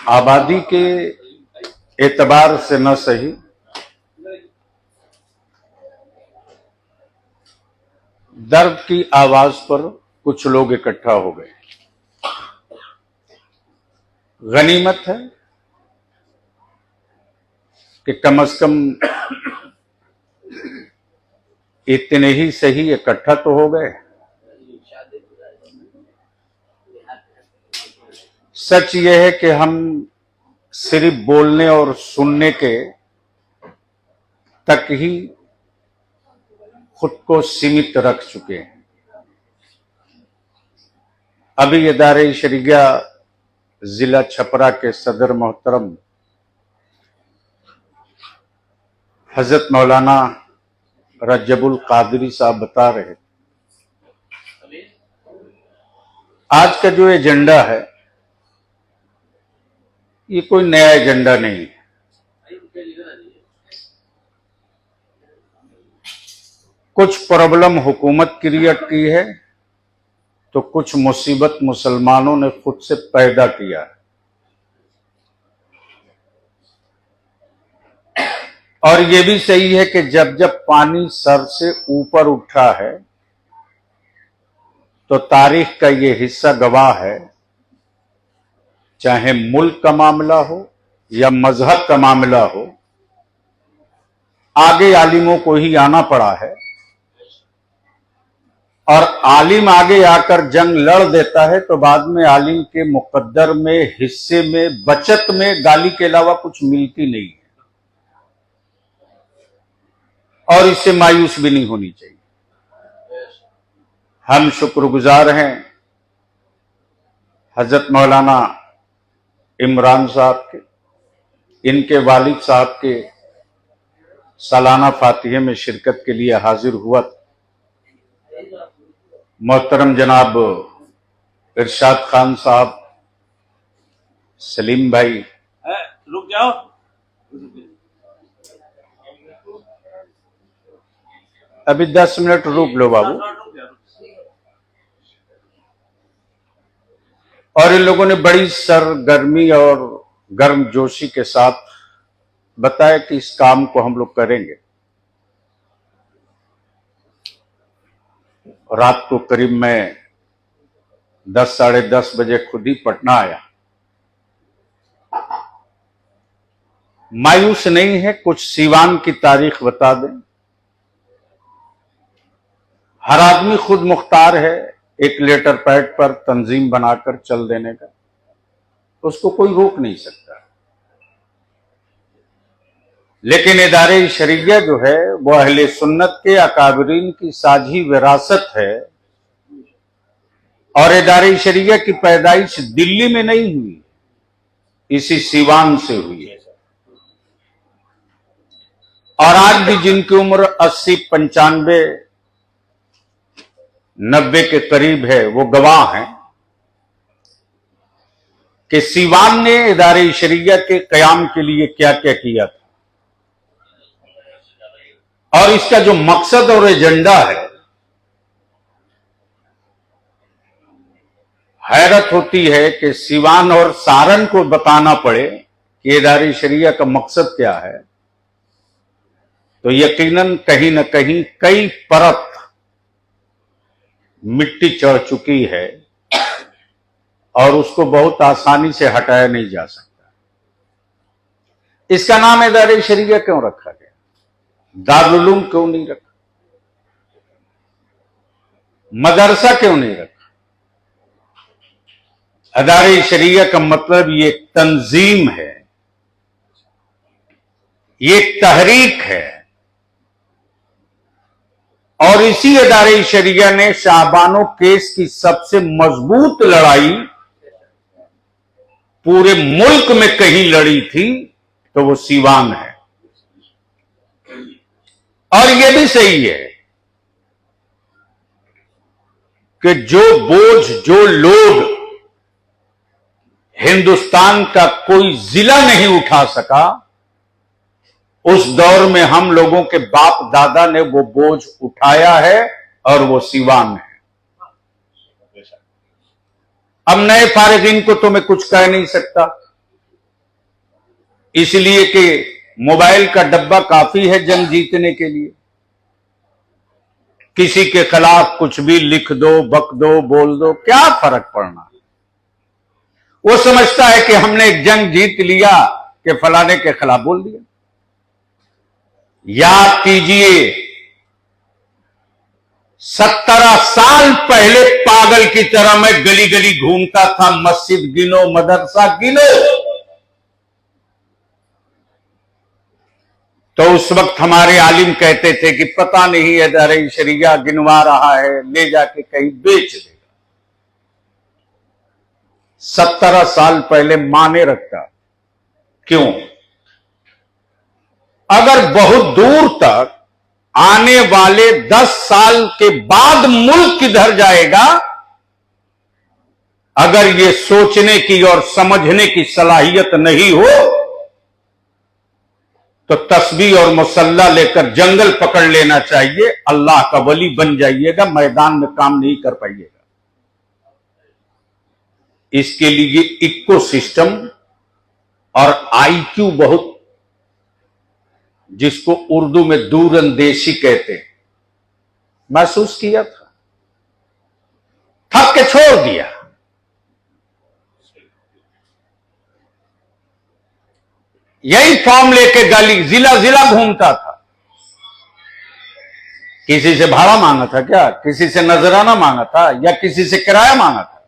आबादी के एतबार से न सही, दर्द की आवाज पर कुछ लोग इकट्ठा हो गए। गनीमत है कि कम से कम इतने ही सही इकट्ठा तो हो गए। सच यह है कि हम सिर्फ बोलने और सुनने के तक ही खुद को सीमित रख चुके हैं। अभी इदारे शरीया जिला छपरा के सदर मोहतरम हजरत मौलाना रजबुल कादरी साहब बता रहे, आज का जो एजेंडा है ये कोई नया एजेंडा नहीं है। कुछ प्रॉब्लम हुकूमत क्रिएट की है तो कुछ मुसीबत मुसलमानों ने खुद से पैदा किया है। और ये भी सही है कि जब जब पानी सर से ऊपर उठा है तो तारीख का ये हिस्सा गवाह है, चाहे मुल्क का मामला हो या मजहब का मामला हो, आगे आलिमों को ही आना पड़ा है। और आलिम आगे आकर जंग लड़ देता है तो बाद में आलिम के मुकद्दर में, हिस्से में, बचत में गाली के अलावा कुछ मिलती नहीं है। और इससे मायूस भी नहीं होनी चाहिए। हम शुक्रगुजार हैं हजरत मौलाना इमरान साहब के, इनके वालिद साहब के सालाना फातिहे में शिरकत के लिए हाजिर हुआ। मोहतरम जनाब इरशाद खान साहब, सलीम भाई, रुक जाओ, अभी 10 मिनट रुक लो बाबू। और इन लोगों ने बड़ी सरगर्मी और गर्मजोशी के साथ बताया कि इस काम को हम लोग करेंगे। रात को करीब मैं 10 साढ़े 10 बजे खुद ही पटना आया। मायूस नहीं है, कुछ सीवान की तारीख बता दें। हर आदमी खुद मुख्तार है एक लेटर पैड पर तंजीम बनाकर चल देने का, उसको कोई रोक नहीं सकता। लेकिन इदारे शरीया जो है वो अहले सुन्नत के अकाबरीन की साझी विरासत है। और इदारे शरीया की पैदाइश दिल्ली में नहीं हुई, इसी सीवान से हुई है। और आज भी जिनकी उम्र 80, 95, 90 के करीब है वो गवाह हैं कि सीवान ने इदारे शरीया के कयाम के लिए क्या क्या किया था। और इसका जो मकसद और एजेंडा है, हैरत होती है कि सीवान और सारण को बताना पड़े कि इदारे शरीया का मकसद क्या है, तो यकीनन कहीं न कहीं कई परत मिट्टी चढ़ चुकी है और उसको बहुत आसानी से हटाया नहीं जा सकता। इसका नाम इदारे शरीया क्यों रखा गया? दारुल उलूम क्यों नहीं रखा? मदरसा क्यों नहीं रखा? इदारे शरीया का मतलब ये तंजीम है, ये तहरीक है। और इसी इदारे शरीया ने शाहबानो केस की सबसे मजबूत लड़ाई पूरे मुल्क में कहीं लड़ी थी तो वो सीवान है। और ये भी सही है कि जो बोझ, जो लोड हिंदुस्तान का कोई जिला नहीं उठा सका, उस दौर में हम लोगों के बाप दादा ने वो बोझ उठाया है और वो सीवान है। अब नए फारिगीन को तो मैं कुछ कह नहीं सकता, इसलिए कि मोबाइल का डब्बा काफी है जंग जीतने के लिए। किसी के खिलाफ कुछ भी लिख दो, बक दो, बोल दो, क्या फर्क पड़ना। वो समझता है कि हमने एक जंग जीत लिया कि फलाने के खिलाफ बोल दिया। याद कीजिए 17 साल पहले पागल की तरह मैं गली गली घूमता था, मस्जिद गिनो, मदरसा गिनो। तो उस वक्त हमारे आलिम कहते थे कि पता नहीं इदारे शरिया गिनवा रहा है, ले जाके कहीं बेच देगा। 17 साल पहले माने रखता। क्यों? अगर बहुत दूर तक आने वाले 10 साल के बाद मुल्क किधर जाएगा, अगर ये सोचने की और समझने की सलाहियत नहीं हो तो तस्बीह और मुसल्ला लेकर जंगल पकड़ लेना चाहिए। अल्लाह का वली बन जाइएगा, मैदान में काम नहीं कर पाइएगा। इसके लिए इकोसिस्टम और आईक्यू बहुत, जिसको उर्दू में दूरंदेशी कहते हैं, महसूस किया था, थक के छोड़ दिया। यही फॉर्म लेके गली जिला जिला घूमता था। किसी से भाड़ा मांगा था क्या? किसी से नजराना मांगा था या किसी से किराया मांगा था?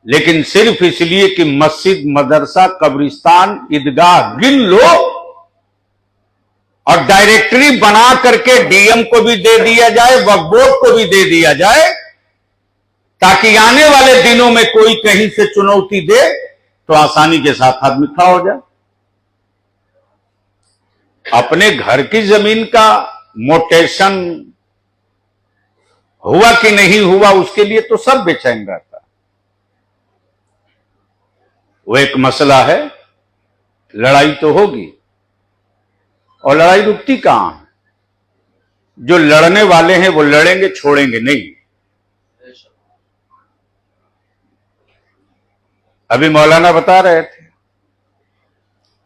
लेकिन सिर्फ इसलिए कि मस्जिद, मदरसा, कब्रिस्तान, ईदगाह गिन लो और डायरेक्टरी बना करके डीएम को भी दे दिया जाए, वक्फ बोर्ड को भी दे दिया जाए, ताकि आने वाले दिनों में कोई कहीं से चुनौती दे तो आसानी के साथ आदमी खड़ा हो जाए। अपने घर की जमीन का मोटेशन हुआ कि नहीं हुआ, उसके लिए तो सब बेचैन रहता। वो एक मसला है, लड़ाई तो होगी और लड़ाई रुकती कहां है। जो लड़ने वाले हैं वो लड़ेंगे, छोड़ेंगे नहीं। अभी मौलाना बता रहे थे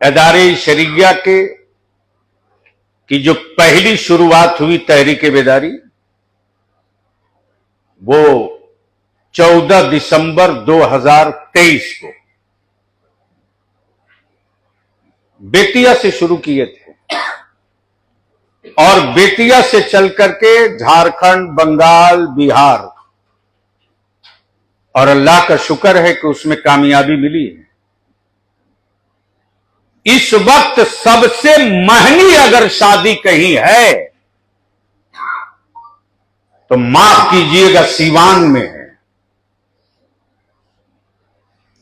इदारे शरिया के की जो पहली शुरुआत हुई तहरीक बेदारी, वो 14 दिसंबर 2023 को बेतिया से शुरू किए थे और बेतिया से चल करके झारखंड, बंगाल, बिहार, और अल्लाह का शुक्र है कि उसमें कामयाबी मिली है। इस वक्त सबसे महंगी अगर शादी कहीं है तो माफ कीजिएगा सीवान में है।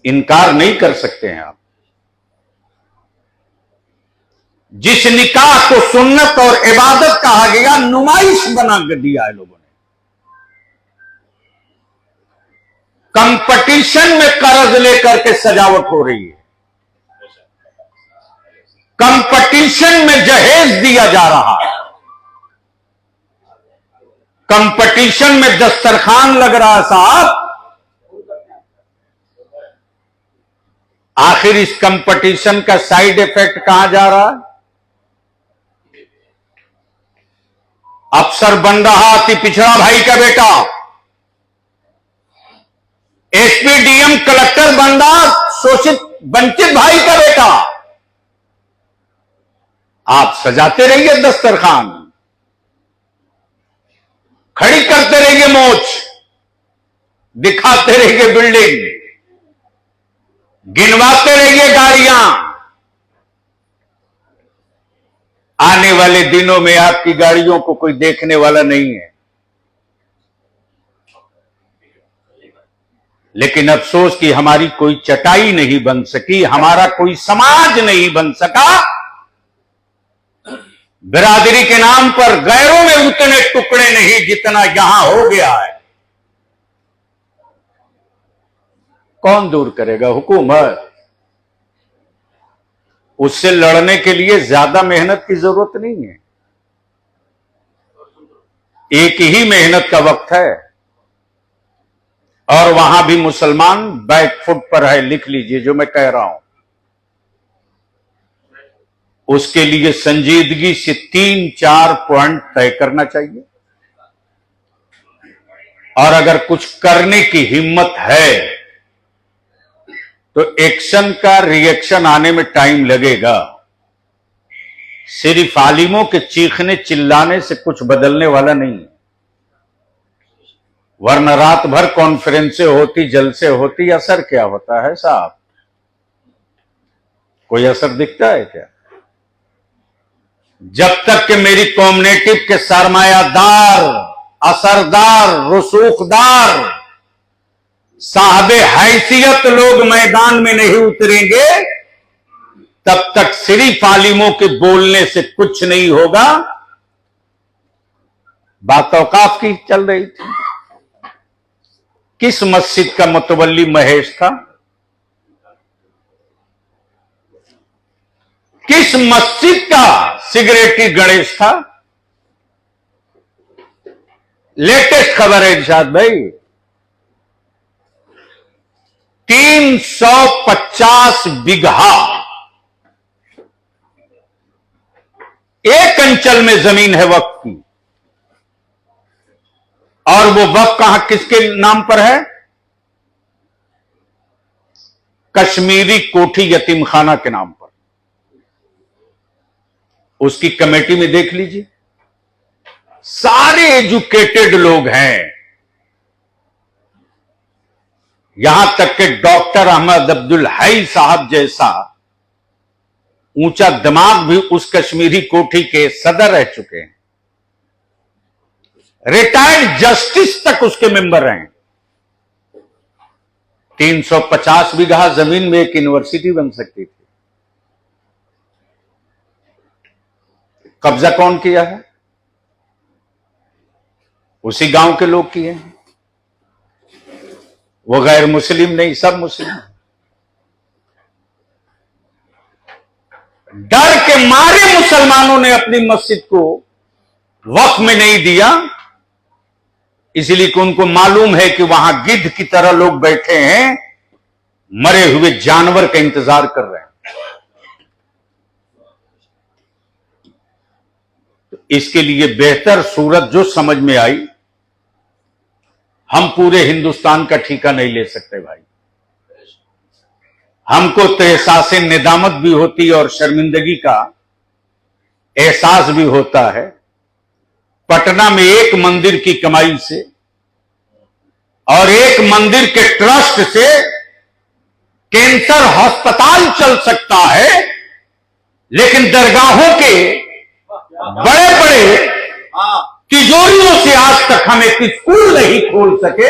इनकार नहीं कर सकते हैं आप। जिस निकाह को सुन्नत और इबादत कहा गया, नुमाइश बना दिया है लोगों ने। कंपटीशन में कर्ज लेकर के सजावट हो रही है, कंपटीशन में जहेज दिया जा रहा है, कंपटीशन में दस्तरखान लग रहा है। साहब, आखिर इस कंपटीशन का साइड इफेक्ट कहां जा रहा है? अफसर बन रहा अति पिछड़ा भाई का बेटा, एसपी, डीएम, कलेक्टर बन रहा शोषित वंचित भाई का बेटा। आप सजाते रहिए दस्तरखान, खड़ी करते रहिए मोच, दिखाते रहिए बिल्डिंग, गिनवाते रहिए गाड़ियां। आने वाले दिनों में आपकी गाड़ियों को कोई देखने वाला नहीं है। लेकिन अफसोस कि हमारी कोई चटाई नहीं बन सकी, हमारा कोई समाज नहीं बन सका। बिरादरी के नाम पर गैरों में उतने टुकड़े नहीं जितना यहां हो गया है। कौन दूर करेगा? हुकूमत। उससे लड़ने के लिए ज्यादा मेहनत की जरूरत नहीं है, एक ही मेहनत का वक्त है। और वहां भी मुसलमान बैक फुट पर है, लिख लीजिए जो मैं कह रहा हूं। उसके लिए संजीदगी से 3-4 पॉइंट तय करना चाहिए, और अगर कुछ करने की हिम्मत है तो एक्शन का रिएक्शन आने में टाइम लगेगा। सिर्फ आलिमों के चीखने चिल्लाने से कुछ बदलने वाला नहीं है, वरना रात भर कॉन्फ्रेंसें होती, जलसे होती, असर क्या होता है साहब? कोई असर दिखता है क्या? जब तक कि मेरी कम्युनिटी के सरमायादार, असरदार, रसूखदार, साहबे हैसियत लोग मैदान में नहीं उतरेंगे, तब तक सिर्फ आलिमों के बोलने से कुछ नहीं होगा। बात औकाफ की चल रही थी। किस मस्जिद का मुतवल्ली महेश था? किस मस्जिद का सिगरेटी गणेश था? लेटेस्ट खबर है इरशाद भाई, 350 बीघा एक अंचल में जमीन है वक्फ की, और वो वक्फ कहां, किसके नाम पर है? कश्मीरी कोठी यतीम खाना के नाम पर। उसकी कमेटी में देख लीजिए, सारे एजुकेटेड लोग हैं, यहां तक कि डॉक्टर अहमद अब्दुल हई साहब जैसा ऊंचा दिमाग भी उस कश्मीरी कोठी के सदर रह चुके हैं, रिटायर्ड जस्टिस तक उसके मेंबर रहे। 350 बीघा जमीन में एक यूनिवर्सिटी बन सकती थी। कब्जा कौन किया है? उसी गांव के लोग किए हैं। वो गैर मुस्लिम नहीं, सब मुस्लिम। डर के मारे मुसलमानों ने अपनी मस्जिद को वक्फ में नहीं दिया, इसलिए कि उनको मालूम है कि वहां गिद्ध की तरह लोग बैठे हैं, मरे हुए जानवर का इंतजार कर रहे हैं। तो इसके लिए बेहतर सूरत जो समझ में आई, हम पूरे हिंदुस्तान का ठेका नहीं ले सकते भाई। हमको तो एहसास निदामत भी होती है और शर्मिंदगी का एहसास भी होता है। पटना में एक मंदिर की कमाई से और एक मंदिर के ट्रस्ट से कैंसर अस्पताल चल सकता है, लेकिन दरगाहों के बड़े बड़े तिजोरियों से आज तक हम एक स्कूल नहीं खोल सके।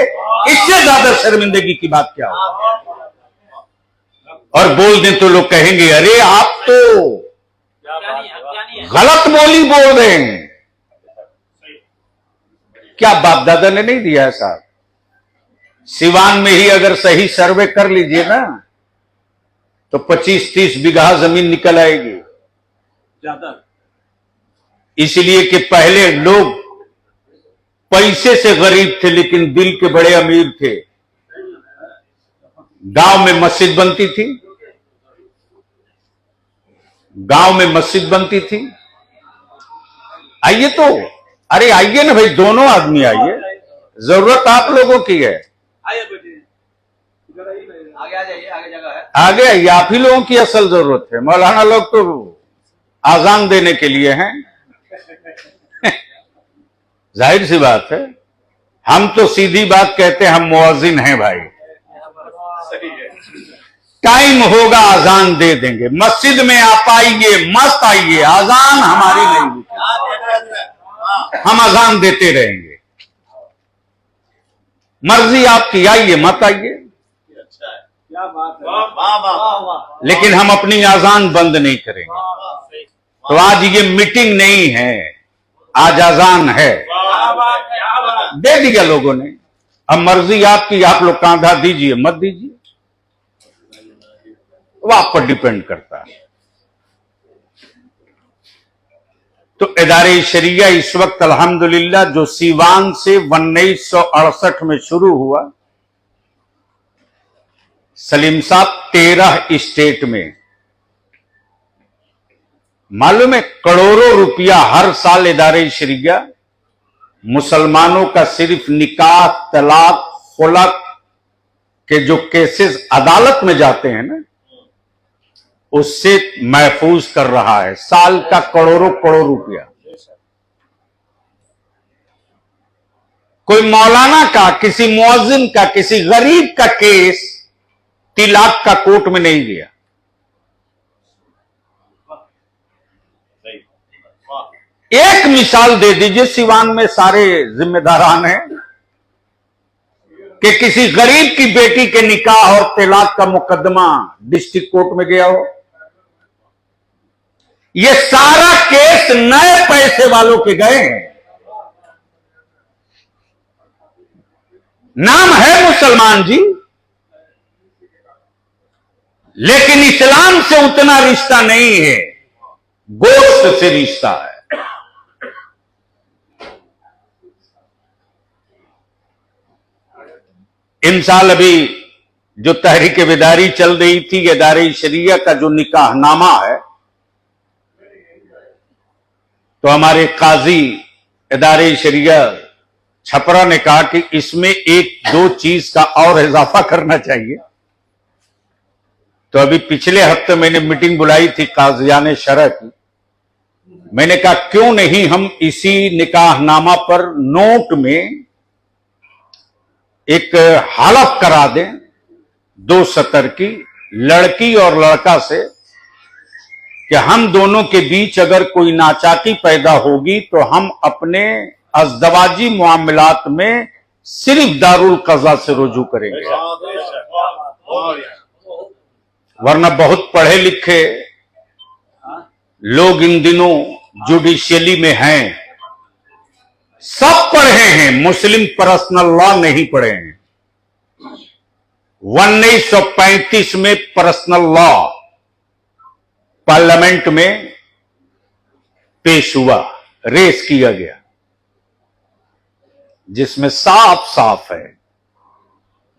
इससे ज्यादा शर्मिंदगी की बात क्या हो? और बोल दें तो लोग कहेंगे, अरे आप तो गलत बोली बोल रहे हैं। क्या बाप दादा ने नहीं दिया है साहब? सिवान में ही अगर सही सर्वे कर लीजिए ना, तो 25-30 बीघा जमीन निकल आएगी। इसलिए कि पहले लोग पैसे से गरीब थे, लेकिन दिल के बड़े अमीर थे। गांव में मस्जिद बनती थी, गांव में मस्जिद बनती थी। आइए तो, अरे आइए ना भाई, दोनों आदमी आइए, जरूरत आप लोगों की है। आगे आ जाइए, आगे जगह है, आगे आइए, आप ही लोगों की असल जरूरत है। मौलाना लोग तो आजान देने के लिए हैं। जाहिर सी बात है, हम तो सीधी बात कहते हैं, हम मुअज्जिन हैं भाई। टाइम होगा आजान दे देंगे, मस्जिद में आप आइए, मस्त आइए, आजान हमारी नहीं होगी, हम आजान देते रहेंगे। मर्जी आपकी, आइए मत आइए, लेकिन हम अपनी आजान बंद नहीं करेंगे। तो आज ये मीटिंग नहीं है, आज आजान है। दे दिया लोगों ने, अब मर्जी आपकी, आप लोग कांधा दीजिए मत दीजिए, वो आप पर डिपेंड करता है। तो इदारे शरिया इस वक्त अल्हम्दुलिल्लाह जो सीवान से 1968 में शुरू हुआ, सलीम साहब 13 स्टेट में मालूम है करोड़ों रुपया हर साल इदारे शरिया मुसलमानों का सिर्फ निकाह, तलाक, खुलक के जो केसेस अदालत में जाते हैं ना, उससे महफूज कर रहा है। साल का करोड़ों करोड़ रुपया। कोई मौलाना का, किसी मुअज्जिन का, किसी गरीब का केस 3 लाख का कोर्ट में नहीं गया। एक मिसाल दे दीजिए, सिवान में सारे जिम्मेदारान हैं कि किसी गरीब की बेटी के निकाह और तलाक का मुकदमा डिस्ट्रिक्ट कोर्ट में गया हो। ये सारा केस नए पैसे वालों के गए हैं। नाम है मुसलमान जी, लेकिन इस्लाम से उतना रिश्ता नहीं है, गोश्त से रिश्ता है। इन साल अभी जो तहरीक बेदारी चल रही थी, इदारे शरिया का जो निकाहनामा है, तो हमारे काजी इदारे शरिया छपरा ने कहा कि इसमें 1-2 चीज का और इजाफा करना चाहिए। तो अभी पिछले हफ्ते मैंने मीटिंग बुलाई थी काजियाने शरअ की। मैंने कहा क्यों नहीं हम इसी निकाहनामा पर नोट में एक हलफ करा दें 2 सतर की, लड़की और लड़का से, कि हम दोनों के बीच अगर कोई नाचाकी पैदा होगी तो हम अपने अज़दवाजी मामलात में सिर्फ दारुल कज़ा से रुजू करेंगे, वरना बहुत पढ़े लिखे लोग इन दिनों जुडिशियली में हैं, सब पढ़े हैं, मुस्लिम पर्सनल लॉ नहीं पढ़े हैं। 1935 में पर्सनल लॉ पार्लियामेंट में पेश हुआ, रेस किया गया, जिसमें साफ साफ है,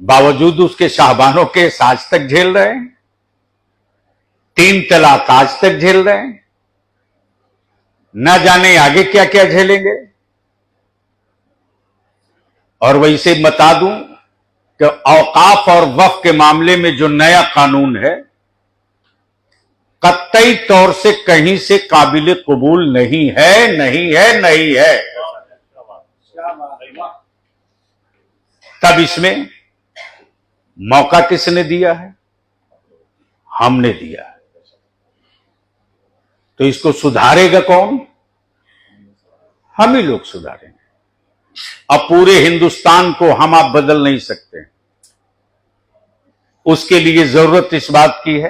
बावजूद उसके शाहबानों के आज तक झेल रहे हैं, 3 तलाक आज तक झेल रहे हैं, न जाने आगे क्या क्या झेलेंगे। और वैसे बता दूं कि औकाफ और वक्फ के मामले में जो नया कानून है, कतई तौर से कहीं से काबिल कबूल नहीं है, नहीं है, नहीं है। तब इसमें मौका किसने दिया है? हमने दिया है। तो इसको सुधारेगा कौन? हम ही लोग सुधारेंगे। अब पूरे हिंदुस्तान को हम आप बदल नहीं सकते। उसके लिए जरूरत इस बात की है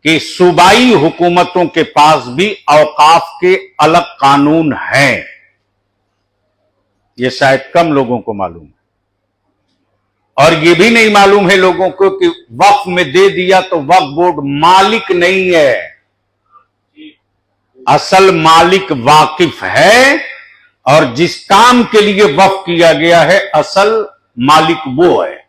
कि सूबाई हुकूमतों के पास भी औकाफ के अलग कानून हैं। यह शायद कम लोगों को मालूम है, और यह भी नहीं मालूम है लोगों को कि वक्फ में दे दिया तो वक्फ बोर्ड मालिक नहीं है। असल मालिक वाकिफ है, और जिस काम के लिए वक्फ किया गया है असल मालिक वो है।